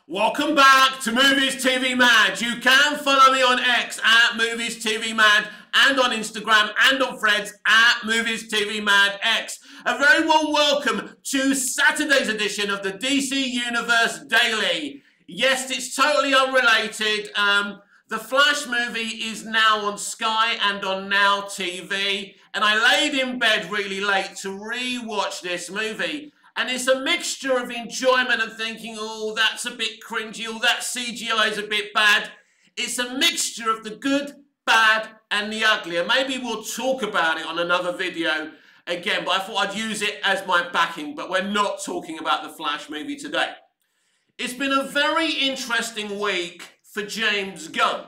Welcome back to Movies TV Mad. You can follow me on X at Movies TV Mad and on Instagram and on Threads at Movies TV Mad X. A very warm welcome to Saturday's edition of the DC Universe Daily. Yes, it's totally unrelated. The Flash movie is now on Sky and on Now TV, and I laid in bed really late to re-watch this movie. And it's a mixture of enjoyment and thinking, oh, that's a bit cringy, oh, that CGI is a bit bad. It's a mixture of the good, bad, and the ugly. And maybe we'll talk about it on another video again, but I thought I'd use it as my backing, but we're not talking about the Flash movie today. It's been a very interesting week for James Gunn.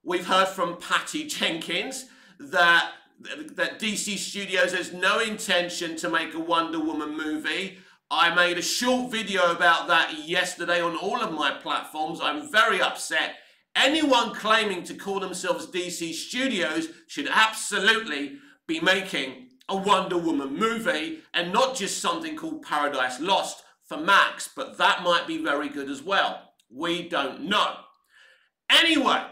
We've heard from Patty Jenkins that DC Studios has no intention to make a Wonder Woman movie. I made a short video about that yesterday on all of my platforms. I'm very upset. Anyone claiming to call themselves DC Studios should absolutely be making a Wonder Woman movie and not just something called Paradise Lost for Max, but that might be very good as well. We don't know. Anyway,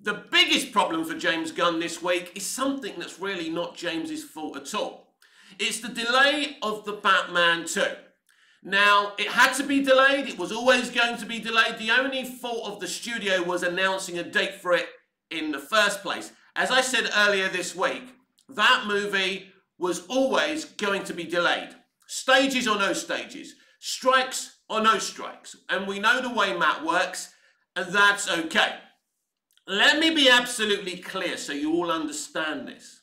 the biggest problem for James Gunn this week is something that's really not James's fault at all. It's the delay of the Batman 2. Now, it had to be delayed. It was always going to be delayed. The only fault of the studio was announcing a date for it in the first place. As I said earlier this week, that movie was always going to be delayed. Stages or no stages. Strikes or no strikes. And we know the way Matt works, and that's okay. Let me be absolutely clear so you all understand this.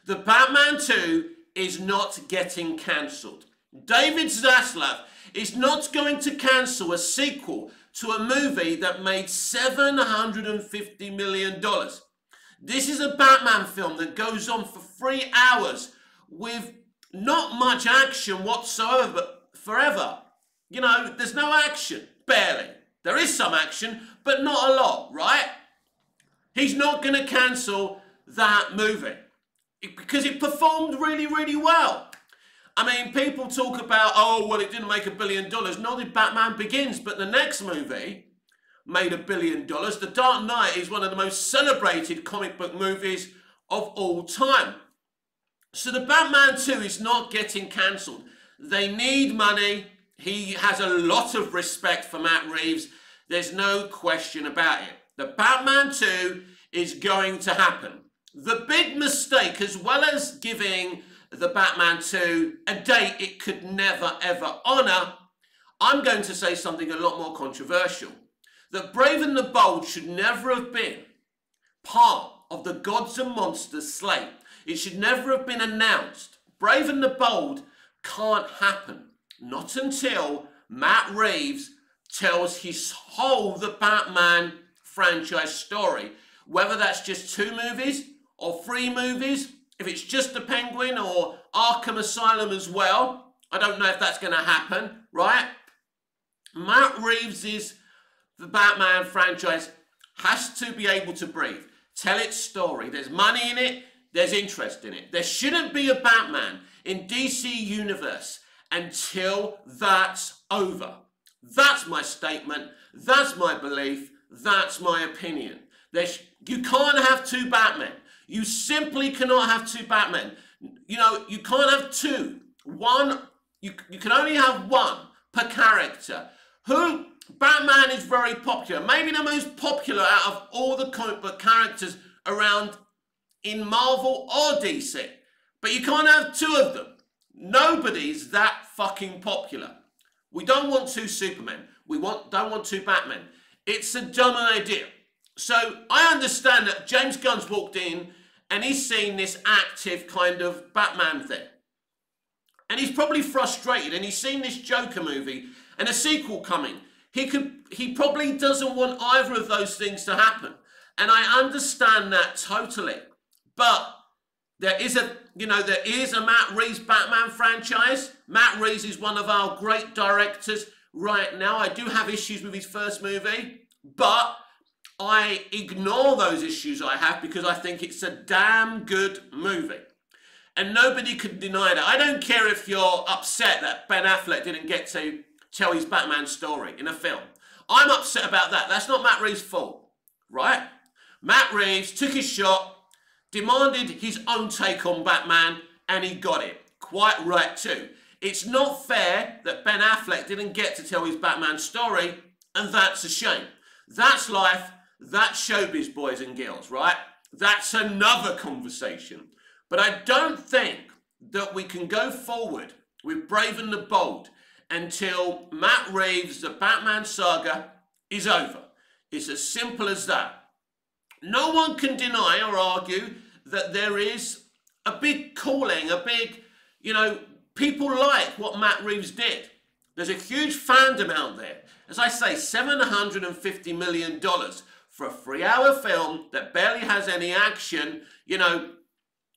The Batman 2 is not getting cancelled. David Zaslav is not going to cancel a sequel to a movie that made $750 million. This is a Batman film that goes on for 3 hours with not much action whatsoever forever. You know, there's no action, barely. There is some action, but not a lot, right? He's not going to cancel that movie because it performed really, really well. I mean, people talk about, oh, well, it didn't make $1 billion. Nor did Batman Begins, but the next movie made $1 billion. The Dark Knight is one of the most celebrated comic book movies of all time. So the Batman 2 is not getting cancelled. They need money. He has a lot of respect for Matt Reeves. There's no question about it. The Batman 2 is going to happen. The big mistake, as well as giving the Batman 2 a date it could never ever honour, I'm going to say something a lot more controversial. That Brave and the Bold should never have been part of the Gods and Monsters slate. It should never have been announced. Brave and the Bold can't happen. Not until Matt Reeves tells his whole The Batman franchise story, whether that's just 2 movies or 3 movies, if it's just the Penguin or Arkham Asylum as well. I don't know if that's going to happen, right? Matt Reeves' The Batman franchise has to be able to breathe, tell its story. There's money in it, there's interest in it. There shouldn't be a Batman in DC Universe until that's over. That's my statement, that's my belief, that's my opinion. You can't have 2 Batmen. You simply cannot have 2 Batmen. You know, you can't have 2. You can only have 1 per character. Batman is very popular. Maybe the most popular out of all the comic book characters around in Marvel or DC. But you can't have 2 of them. Nobody's that fucking popular. We don't want 2 Supermen. We don't want 2 Batmen. It's a dumb idea. So I understand that James Gunn's walked in and he's seen this active kind of Batman thing. And he's probably frustrated and he's seen this Joker movie and a sequel coming. He probably doesn't want either of those things to happen. And I understand that totally. But there is a Matt Reeves Batman franchise. Matt Reeves is one of our great directors right now. I do have issues with his first movie, but I ignore those issues I have because I think it's a damn good movie. And nobody could deny that. I don't care if you're upset that Ben Affleck didn't get to tell his Batman story in a film. I'm upset about that. That's not Matt Reeves' fault, right? Matt Reeves took his shot, demanded his own take on Batman, and he got it. Quite right too. It's not fair that Ben Affleck didn't get to tell his Batman story, and that's a shame. That's life, that's showbiz, boys and girls, right? That's another conversation. But I don't think that we can go forward with Brave and the Bold until Matt Reeves' The Batman saga is over. It's as simple as that. No one can deny or argue that there is a big calling, a big, people like what Matt Reeves did. There's a huge fandom out there. As I say, $750 million for a 3-hour film that barely has any action.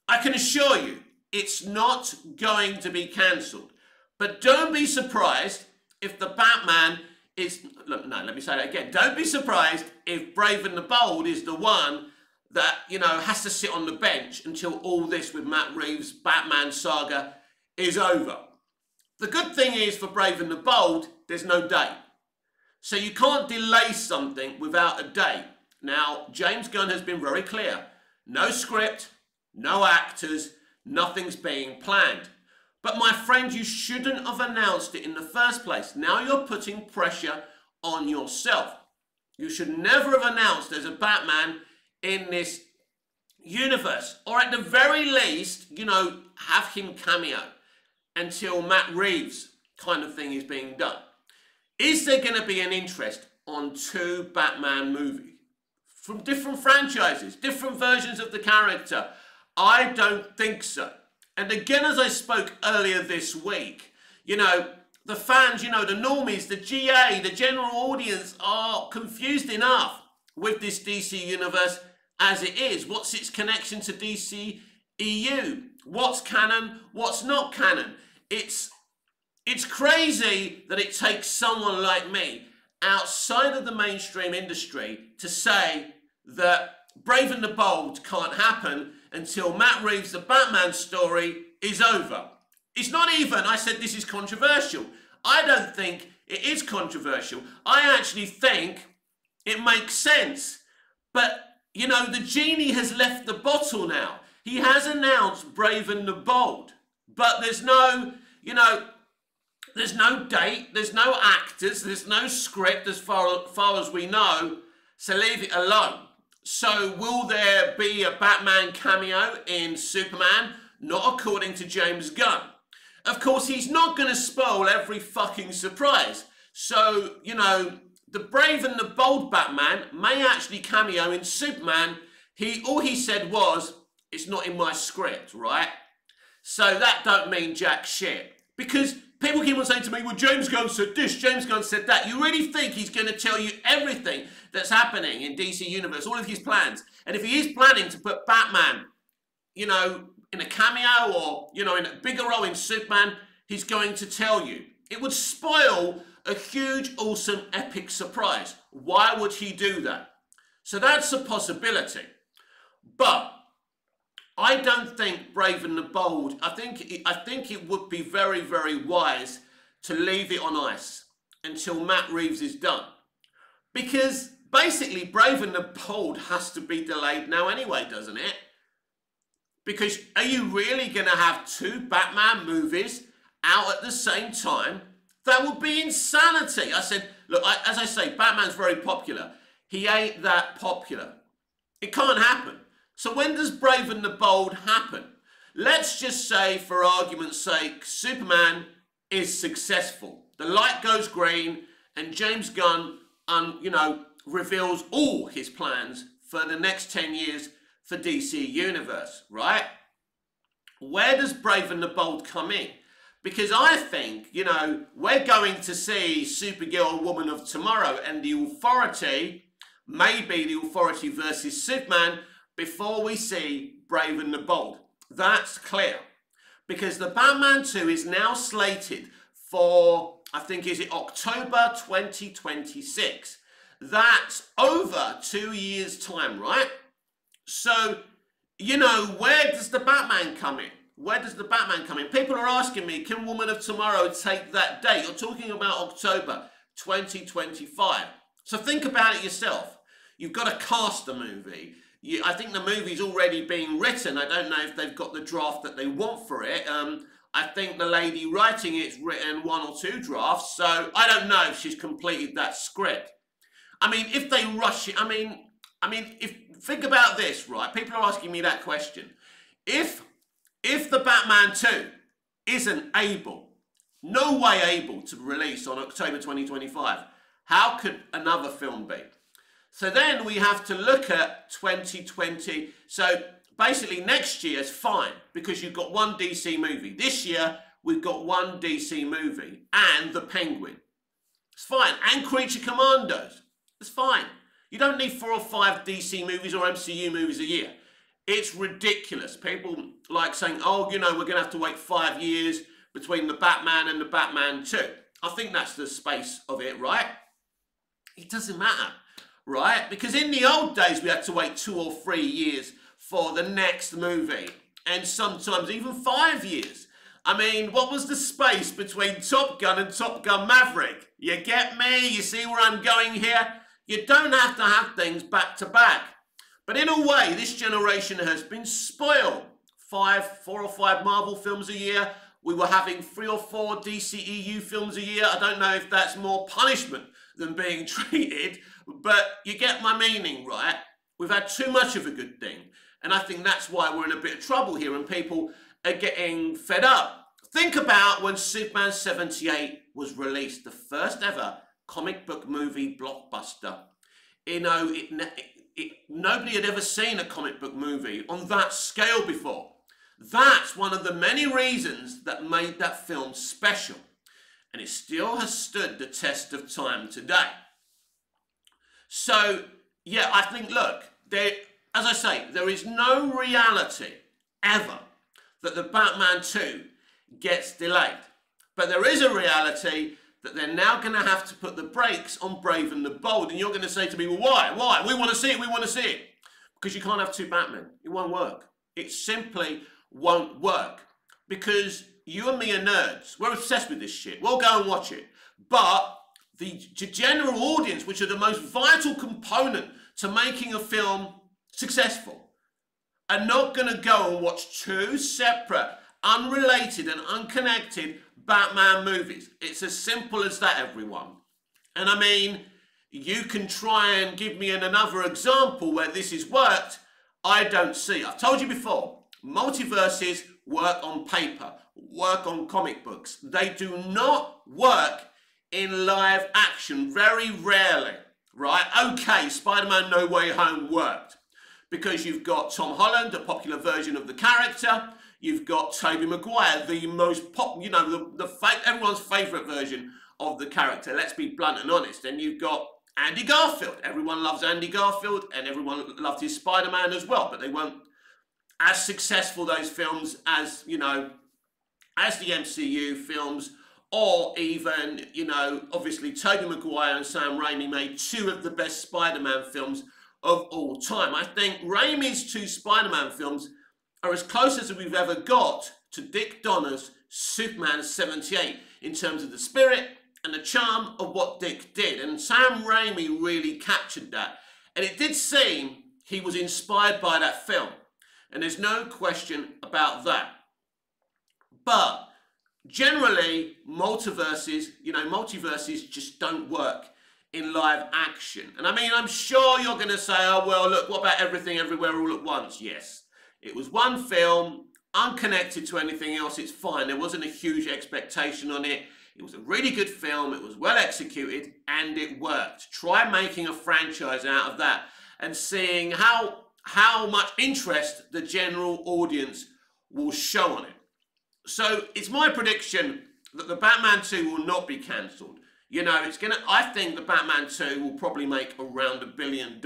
I can assure you, it's not going to be cancelled. But don't be surprised if the Batman is... Look, no, let me say that again. Don't be surprised if Brave and the Bold is the one that, has to sit on the bench until all this with Matt Reeves' Batman saga is over. The good thing is for Brave and the Bold, there's no date. So you can't delay something without a date. Now, James Gunn has been very clear. No script, no actors, nothing's being planned. But my friend, you shouldn't have announced it in the first place. Now you're putting pressure on yourself. You should never have announced there's a Batman in this universe. Or at the very least, have him cameo until Matt Reeves kind of thing is being done. Is there going to be an interest on 2 Batman movies from different franchises, different versions of the character? I don't think so. And again, as I spoke earlier this week, the fans, the normies, the GA, the general audience are confused enough with this DC universe as it is. What's its connection to DC EU? What's canon? What's not canon? It's crazy that it takes someone like me outside of the mainstream industry to say that Brave and the Bold can't happen until Matt Reeves' The Batman story is over. It's not even, I said this is controversial. I don't think it is controversial. I actually think it makes sense. But, the genie has left the bottle now. He has announced Brave and the Bold. But there's no, there's no date, there's no actors, there's no script as far as we know, so leave it alone. So will there be a Batman cameo in Superman? Not according to James Gunn. Of course, he's not going to spoil every fucking surprise. So, the Brave and the Bold Batman may actually cameo in Superman. All he said was, it's not in my script, right? So that don't mean jack shit. Because people keep on saying to me, well, James Gunn said this, James Gunn said that. You really think he's going to tell you everything that's happening in DC Universe, all of his plans? And if he is planning to put Batman, in a cameo or, in a bigger role in Superman, he's going to tell you. It would spoil a huge, awesome, epic surprise. Why would he do that? So that's a possibility. But I don't think Brave and the Bold, I think it would be very, very wise to leave it on ice until Matt Reeves is done. Because basically Brave and the Bold has to be delayed now anyway, doesn't it? Because are you really going to have 2 Batman movies out at the same time? That would be insanity. I said, look, as I say, Batman's very popular. He ain't that popular. It can't happen. So when does Brave and the Bold happen? Let's just say, for argument's sake, Superman is successful. The light goes green and James Gunn, reveals all his plans for the next 10 years for DC Universe, right? Where does Brave and the Bold come in? Because I think, we're going to see Supergirl, Woman of Tomorrow, and the Authority, maybe the Authority versus Superman, before we see Brave and the Bold. That's clear. Because the Batman 2 is now slated for, I think, is it October 2026? That's over 2 years' time, right? So, where does the Batman come in? Where does the Batman come in? People are asking me, can Woman of Tomorrow take that date? You're talking about October 2025. So think about it yourself. You've got to cast a movie. I think the movie's already being written. I don't know if they've got the draft that they want for it. I think the lady writing it's written 1 or 2 drafts, so I don't know if she's completed that script. I mean, if they rush it, think about this, right? People are asking me that question. If the Batman 2 isn't able, no way able to release on October 2025, how could another film be? So then we have to look at 2020. So basically next year is fine because you've got one DC movie. This year we've got one DC movie and The Penguin. It's fine. And Creature Commandos. It's fine. You don't need 4 or 5 DC movies or MCU movies a year. It's ridiculous. People like saying, oh, you know, we're going to have to wait 5 years between the Batman and the Batman 2. I think that's the space of it, right? It doesn't matter, right? Because in the old days, we had to wait 2 or 3 years for the next movie. And sometimes even 5 years. I mean, what was the space between Top Gun and Top Gun Maverick? You get me? You see where I'm going here? You don't have to have things back to back. But in a way, this generation has been spoiled. 4 or 5 Marvel films a year. We were having 3 or 4 DCEU films a year. I don't know if that's more punishment than being treated, but you get my meaning, right? We've had too much of a good thing. And I think that's why we're in a bit of trouble here and people are getting fed up. Think about when Superman 78 was released, the first ever comic book movie blockbuster. You know, nobody had ever seen a comic book movie on that scale before. That's one of the many reasons that made that film special. And it still has stood the test of time today. So, yeah, I think, look, as I say, there is no reality ever that the Batman 2 gets delayed. But there is a reality that they're now going to have to put the brakes on Brave and the Bold. And you're going to say to me, well, why? Why? We want to see it. We want to see it. Because you can't have 2 Batmen. It won't work. It simply won't work. Because you and me are nerds. We're obsessed with this shit. We'll go and watch it. But the general audience, which are the most vital component to making a film successful, are not going to go and watch 2 separate, unrelated and unconnected Batman movies. It's as simple as that, everyone. And I mean, you can try and give me another example where this has worked. I don't see. I've told you before, multiverses work on paper, work on comic books. They do not work in live action, very rarely, right? Okay, Spider-Man No Way Home worked because you've got Tom Holland, a popular version of the character. You've got Tobey Maguire, the most everyone's favourite version of the character. Let's be blunt and honest. And you've got Andy Garfield. Everyone loves Andy Garfield, and everyone loved his Spider-Man as well. But they weren't as successful, those films, as, you know, as the MCU films, or even, you know, obviously Tobey Maguire and Sam Raimi made 2 of the best Spider-Man films of all time. I think Raimi's 2 Spider-Man films are as close as we've ever got to Dick Donner's Superman 78 in terms of the spirit and the charm of what Dick did. And Sam Raimi really captured that. And it did seem he was inspired by that film. And there's no question about that. But generally, multiverses just don't work in live action. And I mean, I'm sure you're going to say, oh, well, look, what about Everything Everywhere All at Once? Yes. It was one film, unconnected to anything else. It's fine. There wasn't a huge expectation on it. It was a really good film. It was well executed and it worked. Try making a franchise out of that and seeing how much interest the general audience will show on it. So it's my prediction that the Batman 2 will not be cancelled. You know, I think the Batman 2 will probably make around $1 billion.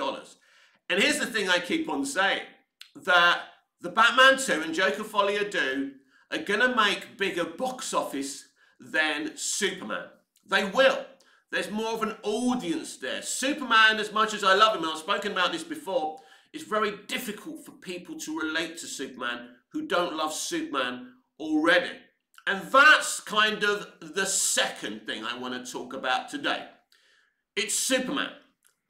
And here's the thing I keep on saying, that the Batman 2 and Joker Folie à Deux are going to make bigger box office than Superman. They will. There's more of an audience there. Superman, as much as I love him, and I've spoken about this before, it's very difficult for people to relate to Superman who don't love Superman already. And that's kind of the second thing I want to talk about today. It's Superman.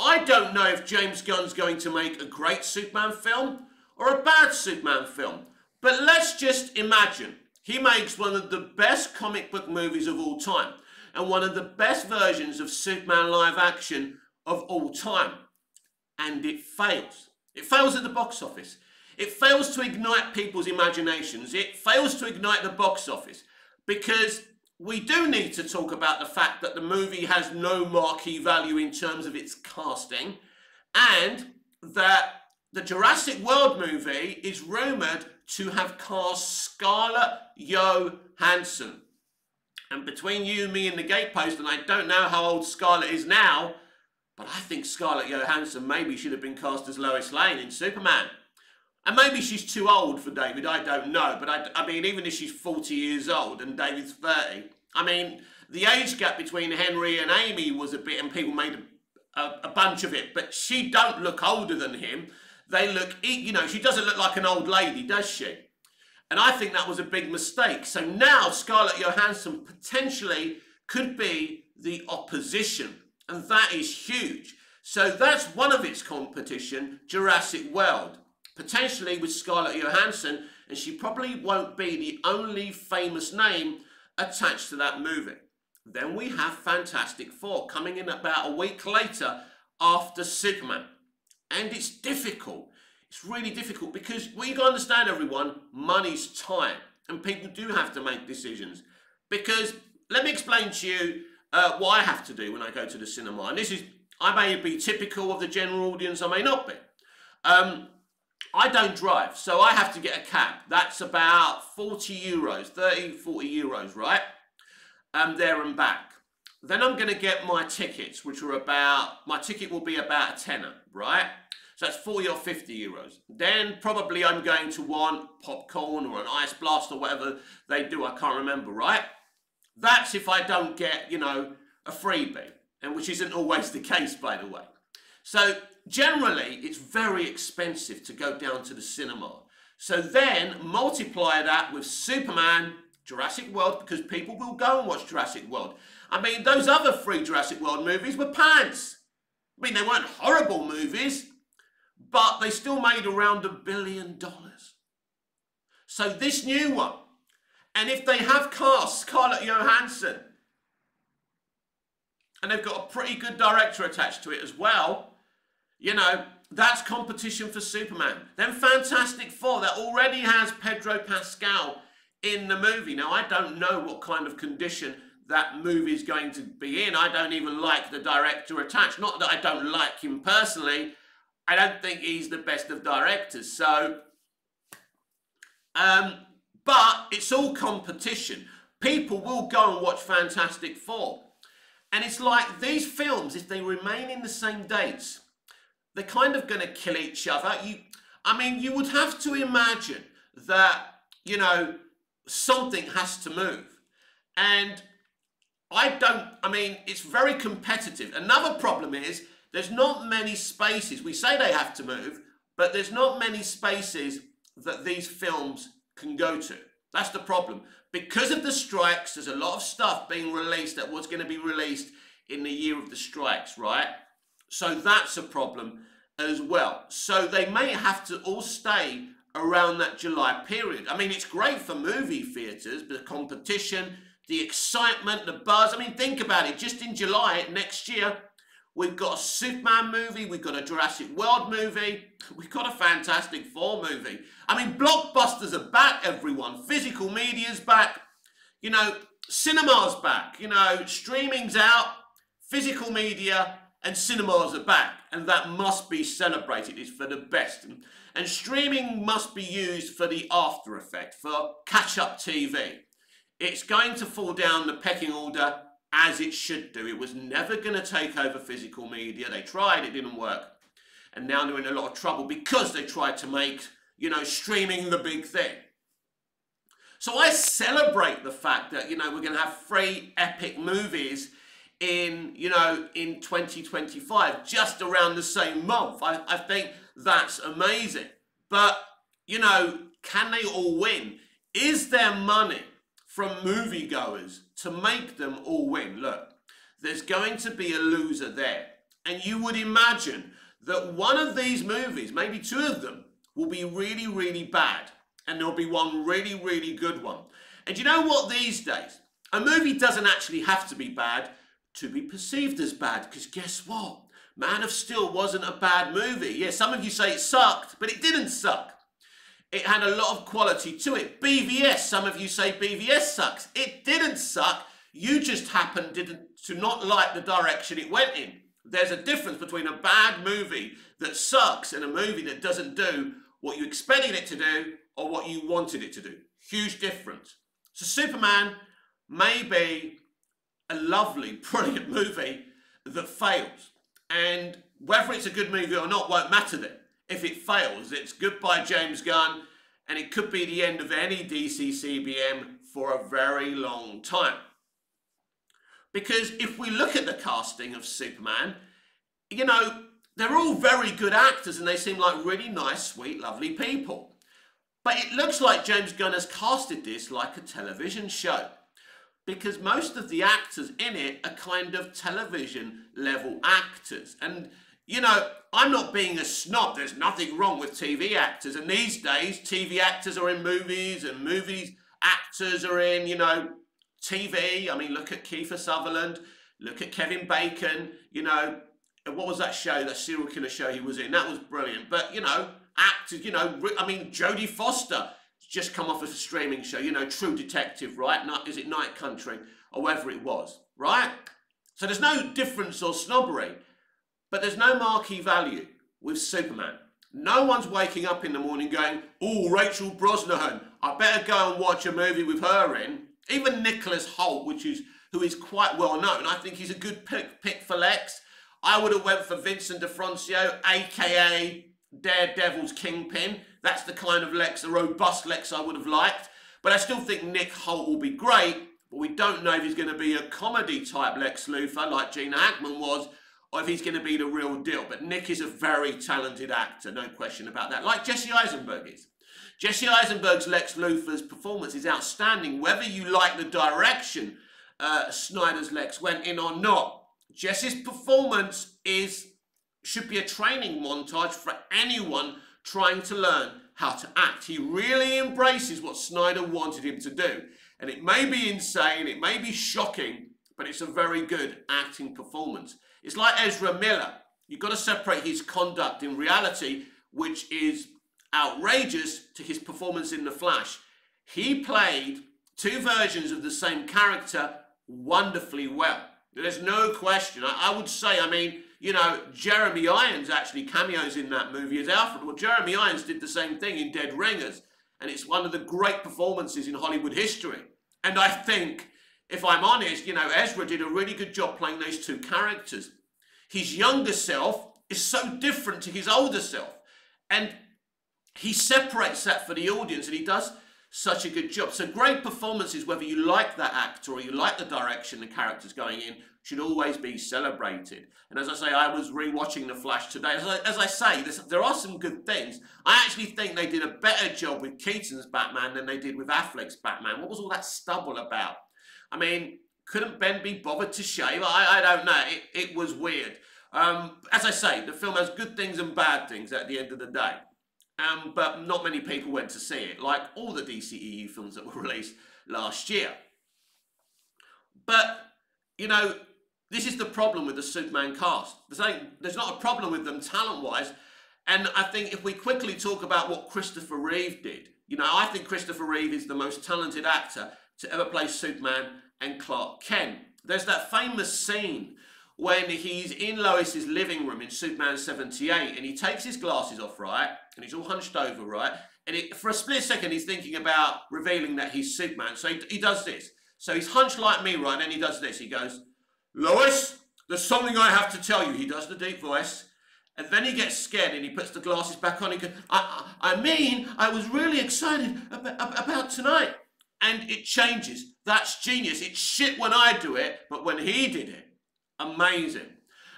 I don't know if James Gunn's going to make a great Superman film or a bad Superman film. But let's just imagine he makes one of the best comic book movies of all time and one of the best versions of Superman live action of all time. And it fails. It fails at the box office. It fails to ignite people's imaginations. It fails to ignite the box office because we do need to talk about the fact that the movie has no marquee value in terms of its casting and that the Jurassic World movie is rumoured to have cast Scarlett Johansson. And between you, me and the gatepost, and I don't know how old Scarlett is now, but I think Scarlett Johansson maybe should have been cast as Lois Lane in Superman. And maybe she's too old for David, I don't know. But I mean, even if she's 40 years old and David's 30, I mean, the age gap between Henry and Amy was a bit, and people made a bunch of it. But she don't look older than him. They look, you know, she doesn't look like an old lady, does she? And I think that was a big mistake. So now Scarlett Johansson potentially could be the opposition. And that is huge. So that's one of its competition, Jurassic World. Potentially with Scarlett Johansson, and she probably won't be the only famous name attached to that movie. Then we have Fantastic Four coming in about a week later after Superman. And it's difficult. It's really difficult because we got to understand, everyone, money's tight. And people do have to make decisions. Because, let me explain to you what I have to do when I go to the cinema. And this is, I may be typical of the general audience, I may not be. I don't drive, so I have to get a cab. That's about 40 euros, 30, 40 euros, right? There and back. Then I'm going to get my tickets, which are about, my ticket will be about a tenner, right? So that's 40 or 50 euros. Then probably I'm going to want popcorn or an ice blast or whatever they do, I can't remember, right? That's if I don't get, you know, a freebie, and which isn't always the case, by the way. So generally, it's very expensive to go down to the cinema. So then multiply that with Superman, Jurassic World, because people will go and watch Jurassic World. I mean, those other 3 Jurassic World movies were pants. I mean, they weren't horrible movies, but they still made around $1 billion. So this new one, and if they have cast Scarlett Johansson, and they've got a pretty good director attached to it as well, you know, that's competition for Superman. Then Fantastic Four, that already has Pedro Pascal in the movie. Now, I don't know what kind of condition that movie is going to be in. I don't even like the director attached. Not that I don't like him personally. I don't think he's the best of directors. So, but it's all competition. People will go and watch Fantastic Four. And it's like these films, if they remain in the same dates, they're kind of going to kill each other. I mean, you would have to imagine that, you know, something has to move. And I mean, it's very competitive. Another problem is there's not many spaces. We say they have to move, but there's not many spaces that these films can go to. That's the problem. Because of the strikes, there's a lot of stuff being released that was going to be released in the year of the strikes, right? So that's a problem as well. So they may have to all stay around that July period. I mean, it's great for movie theatres, the competition, the excitement, the buzz. I mean, think about it. Just in July next year, we've got a Superman movie, we've got a Jurassic World movie, we've got a Fantastic Four movie. I mean, blockbusters are back, everyone. Physical media's back. You know, cinema's back. You know, streaming's out, physical media and cinemas are back. And that must be celebrated. It's for the best. And streaming must be used for the after effect, for catch-up TV. It's going to fall down the pecking order as it should do. It was never going to take over physical media. They tried, it didn't work. And now they're in a lot of trouble because they tried to make, you know, streaming the big thing. So I celebrate the fact that, you know, we're going to have 3 epic movies in, you know, in 2025, just around the same month. I think that's amazing. But, you know, can they all win? Is there money from moviegoers to make them all win? Look, there's going to be a loser there. And you would imagine that one of these movies, maybe two of them, will be really, really bad. And there'll be one really, really good one. And you know what, these days, a movie doesn't actually have to be bad to be perceived as bad. Because guess what? Man of Steel wasn't a bad movie. Yeah, some of you say it sucked, but it didn't suck. It had a lot of quality to it. BVS, some of you say BVS sucks. It didn't suck. You just happened to not like the direction it went in. There's a difference between a bad movie that sucks and a movie that doesn't do what you expected it to do or what you wanted it to do. Huge difference. So Superman may be a lovely, brilliant movie that fails. And whether it's a good movie or not won't matter then. If it fails, it's goodbye James Gunn, and it could be the end of any DC CBM for a very long time. Because if we look at the casting of Superman, you know, they're all very good actors and they seem like really nice, sweet, lovely people. But it looks like James Gunn has casted this like a television show. Because most of the actors in it are kind of television level actors. And, you know, I'm not being a snob. There's nothing wrong with TV actors. And these days, TV actors are in movies and movies actors are in, you know, TV. I mean, look at Kiefer Sutherland. Look at Kevin Bacon. You know, what was that show, that serial killer show he was in? That was brilliant. But, you know, actors, you know, I mean, Jodie Foster just come off of a streaming show, you know, True Detective, right? Is it Night Country or whatever it was, right? So there's no difference or snobbery, but there's no marquee value with Superman. No one's waking up in the morning going, oh, Rachel Brosnahan, I better go and watch a movie with her in. Even Nicholas Hoult, who is quite well known, I think he's a good pick for Lex. I would have went for Vincent D'Onofrio, aka Daredevil's Kingpin. That's the kind of Lex, a robust Lex I would have liked. But I still think Nick Hoult will be great, but we don't know if he's going to be a comedy type Lex Luthor like Gene Hackman was, or if he's going to be the real deal. But Nick is a very talented actor, no question about that, like Jesse Eisenberg is. Jesse Eisenberg's Lex Luthor's performance is outstanding, whether you like the direction Snyder's Lex went in or not. Jesse's performance should be a training montage for anyone trying to learn how to act. He really embraces what Snyder wanted him to do. And it may be insane, it may be shocking, but it's a very good acting performance. It's like Ezra Miller. You've got to separate his conduct in reality, which is outrageous, to his performance in The Flash. He played two versions of the same character wonderfully well. There's no question. I would say, I mean, you know, Jeremy Irons actually cameos in that movie as Alfred. Well, Jeremy Irons did the same thing in Dead Ringers, and it's one of the great performances in Hollywood history. And I think, if I'm honest, you know, Ezra did a really good job playing those two characters. His younger self is so different to his older self, and he separates that for the audience, and he does such a good job. So great performances, whether you like that actor or you like the direction the character's going in, should always be celebrated. And as I say, I was rewatching The Flash today. As I say, there are some good things. I actually think they did a better job with Keaton's Batman than they did with Affleck's Batman. What was all that stubble about? I mean, couldn't Ben be bothered to shave? I don't know. It was weird. As I say, the film has good things and bad things at the end of the day. But not many people went to see it, like all the DCEU films that were released last year. But, you know, this is the problem with the Superman cast. There's not a problem with them talent-wise. And I think if we quickly talk about what Christopher Reeve did, you know, I think Christopher Reeve is the most talented actor to ever play Superman and Clark Kent. There's that famous scene when he's in Lois's living room in Superman 78 and he takes his glasses off, right? And he's all hunched over, right? And for a split second, he's thinking about revealing that he's Superman. So he does this. So he's hunched like me, right? And then he does this. He goes, Lois, there's something I have to tell you. He does the deep voice. And then he gets scared and he puts the glasses back on. He goes, I was really excited about tonight. And it changes. That's genius. It's shit when I do it, but when he did it, amazing.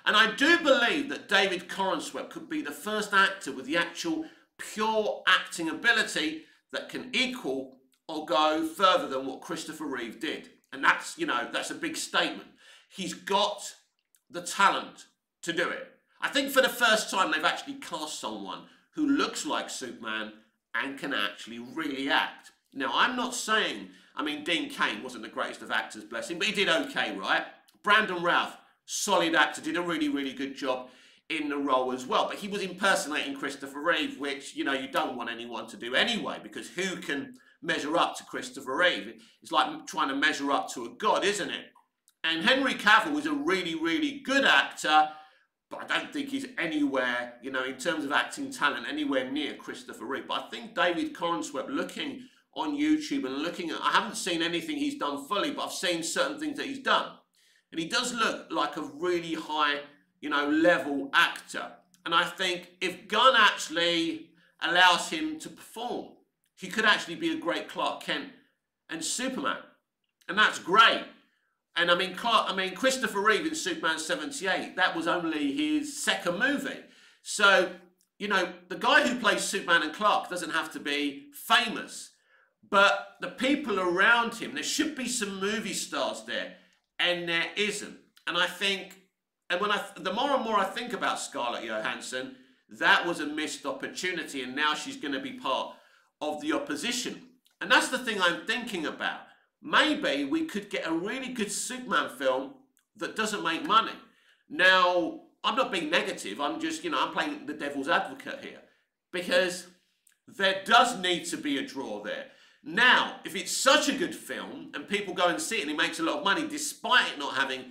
And I do believe that David Corenswet could be the first actor with the actual pure acting ability that can equal or go further than what Christopher Reeve did. And that's, you know, that's a big statement. He's got the talent to do it. I think for the first time they've actually cast someone who looks like Superman and can actually really act. Now, I'm not saying, I mean, Dean Cain wasn't the greatest of actors, bless him, but he did okay, right? Brandon Routh, solid actor, did a really, really good job in the role as well. But he was impersonating Christopher Reeve, which, you know, you don't want anyone to do anyway, because who can measure up to Christopher Reeve? It's like trying to measure up to a god, isn't it? And Henry Cavill is a really, really good actor, but I don't think he's anywhere, you know, in terms of acting talent, anywhere near Christopher Reeve. But I think David Corenswet, looking on YouTube and looking at, I haven't seen anything he's done fully, but I've seen certain things that he's done. And he does look like a really high, you know, level actor. And I think if Gunn actually allows him to perform, he could actually be a great Clark Kent and Superman. And that's great. And I mean, Christopher Reeve in Superman 78, that was only his second movie. So, you know, the guy who plays Superman and Clark doesn't have to be famous. But the people around him, there should be some movie stars there. And there isn't. And I think, and the more and more I think about Scarlett Johansson, that was a missed opportunity, and now she's going to be part of the opposition. And that's the thing I'm thinking about. Maybe we could get a really good Superman film that doesn't make money. Now, I'm not being negative. I'm just, you know, I'm playing the devil's advocate here. Because there does need to be a draw there. Now, if it's such a good film and people go and see it and it makes a lot of money despite it not having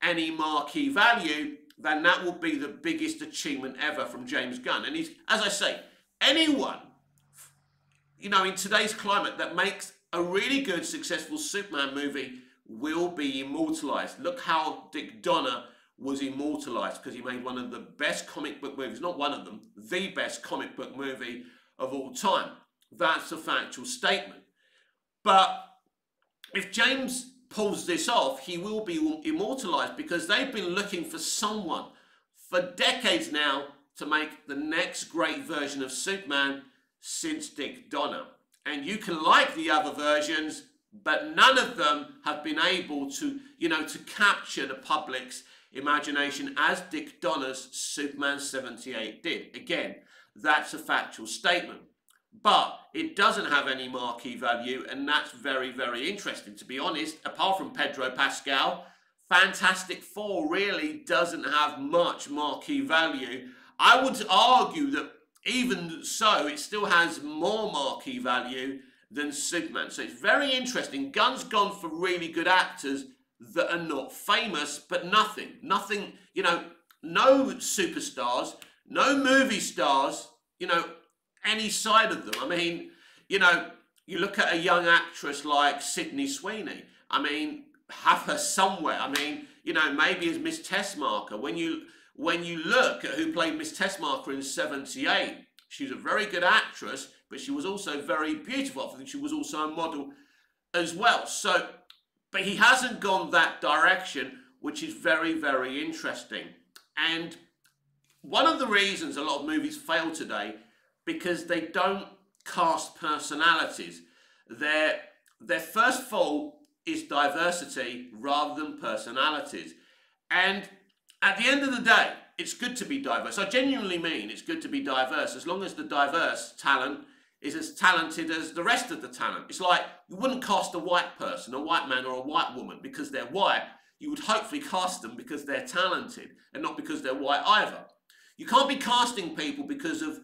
any marquee value, then that will be the biggest achievement ever from James Gunn. And he's, as I say, anyone, you know, in today's climate that makes a really good, successful Superman movie will be immortalized. Look how Dick Donner was immortalized, because he made one of the best comic book movies, not one of them, the best comic book movie of all time. That's a factual statement. But if James pulls this off, he will be immortalized, because they've been looking for someone for decades now to make the next great version of Superman since Dick Donner. And you can like the other versions, but none of them have been able to, you know, to capture the public's imagination as Dick Donner's Superman 78 did. Again, that's a factual statement. But it doesn't have any marquee value, and that's very, very interesting. To be honest, apart from Pedro Pascal, Fantastic Four really doesn't have much marquee value. I would argue that even so, it still has more marquee value than Superman. So it's very interesting. Gunn's gone for really good actors that are not famous, but nothing, you know, no superstars, no movie stars, you know, any side of them. I mean, you know, you look at a young actress like Sydney Sweeney. I mean, have her somewhere. I mean, you know, maybe as Miss Tessmacher. When you look at who played Miss Tessmacher in 78, she's a very good actress, but she was also very beautiful. I think she was also a model as well. So, but he hasn't gone that direction, which is very, very interesting. And one of the reasons a lot of movies fail today, because they don't cast personalities. Their first fault is diversity rather than personalities. And at the end of the day, it's good to be diverse. I genuinely mean it's good to be diverse, as long as the diverse talent is as talented as the rest of the talent. It's like you wouldn't cast a white person, a white man or a white woman because they're white. You would hopefully cast them because they're talented and not because they're white either. You can't be casting people because of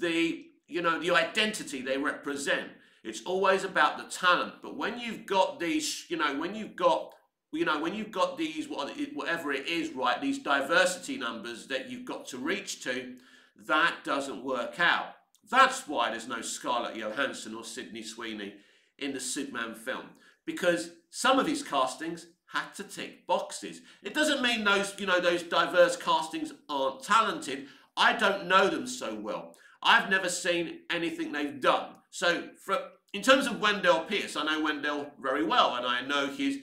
the, you know, the identity they represent. It's always about the talent. But when you've got these, you know, when you've got these, whatever it is, right, these diversity numbers that you've got to reach to, that doesn't work out. That's why there's no Scarlett Johansson or Sydney Sweeney in the Superman film, because some of these castings had to tick boxes. It doesn't mean those, you know, those diverse castings aren't talented. I don't know them so well. I've never seen anything they've done. So in terms of Wendell Pierce, I know Wendell very well, and I know his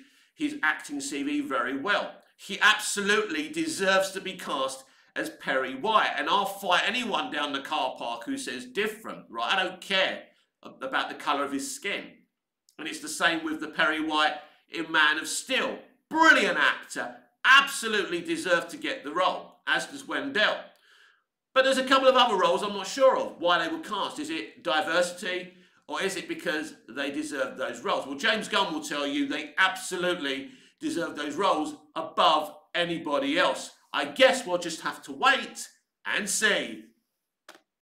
acting CV very well. He absolutely deserves to be cast as Perry White, and I'll fight anyone down the car park who says different, right? I don't care about the colour of his skin. And it's the same with the Perry White in Man of Steel. Brilliant actor, absolutely deserved to get the role. as does Wendell. But there's a couple of other roles I'm not sure of why they were cast. Is it diversity, or is it because they deserve those roles? Well, James Gunn will tell you they absolutely deserve those roles above anybody else. I guess we'll just have to wait and see.